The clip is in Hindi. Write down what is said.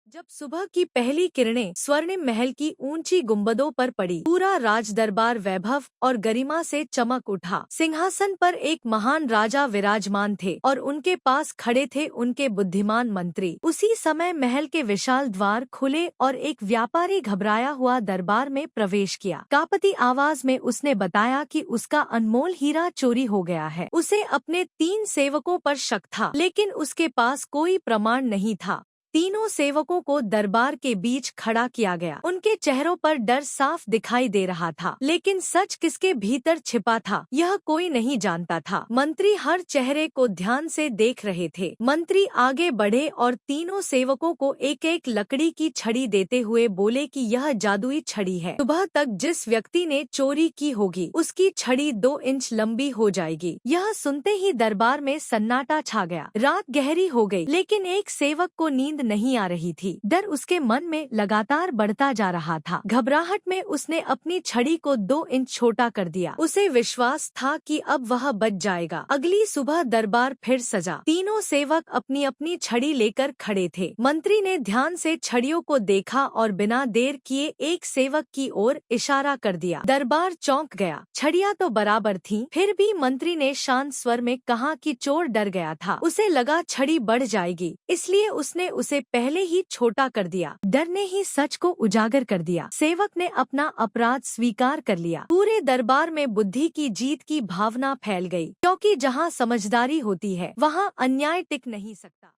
जब सुबह की पहली किरणें स्वर्णिम महल की ऊंची गुंबदों पर पड़ी, पूरा राजदरबार वैभव और गरिमा से चमक उठा। सिंहासन पर एक महान राजा विराजमान थे और उनके पास खड़े थे उनके बुद्धिमान मंत्री। उसी समय महल के विशाल द्वार खुले और एक व्यापारी घबराया हुआ दरबार में प्रवेश किया। कांपती आवाज में उसने बताया कि उसका अनमोल हीरा चोरी हो गया है। उसे अपने 3 सेवकों पर शक था, लेकिन उसके पास कोई प्रमाण नहीं था। तीनों सेवकों को दरबार के बीच खड़ा किया गया। उनके चेहरों पर डर साफ दिखाई दे रहा था, लेकिन सच किसके भीतर छिपा था यह कोई नहीं जानता था। मंत्री हर चेहरे को ध्यान से देख रहे थे। मंत्री आगे बढ़े और तीनों सेवकों को एक एक लकड़ी की छड़ी देते हुए बोले कि यह जादुई छड़ी है। सुबह तक जिस व्यक्ति ने चोरी की होगी उसकी छड़ी 2 इंच लंबी हो जाएगी। यह सुनते ही दरबार में सन्नाटा छा गया। रात गहरी हो गई, लेकिन एक सेवक को नींद नहीं आ रही थी। डर उसके मन में लगातार बढ़ता जा रहा था। घबराहट में उसने अपनी छड़ी को 2 इंच छोटा कर दिया। उसे विश्वास था कि अब वह बच जाएगा। अगली सुबह दरबार फिर सजा। तीनों सेवक अपनी अपनी छड़ी लेकर खड़े थे। मंत्री ने ध्यान से छड़ियों को देखा और बिना देर किए एक सेवक की ओर इशारा कर दिया। दरबार चौंक गया। छड़ियां तो बराबर थीं, फिर भी मंत्री ने शांत स्वर में कहा कि चोर डर गया था। उसे लगा छड़ी बढ़ जाएगी, इसलिए उसने उसे पहले ही छोटा कर दिया। डर ने ही सच को उजागर कर दिया। सेवक ने अपना अपराध स्वीकार कर लिया। पूरे दरबार में बुद्धि की जीत की भावना फैल गई, क्योंकि जहाँ समझदारी होती है वहाँ अन्याय टिक नहीं सकता।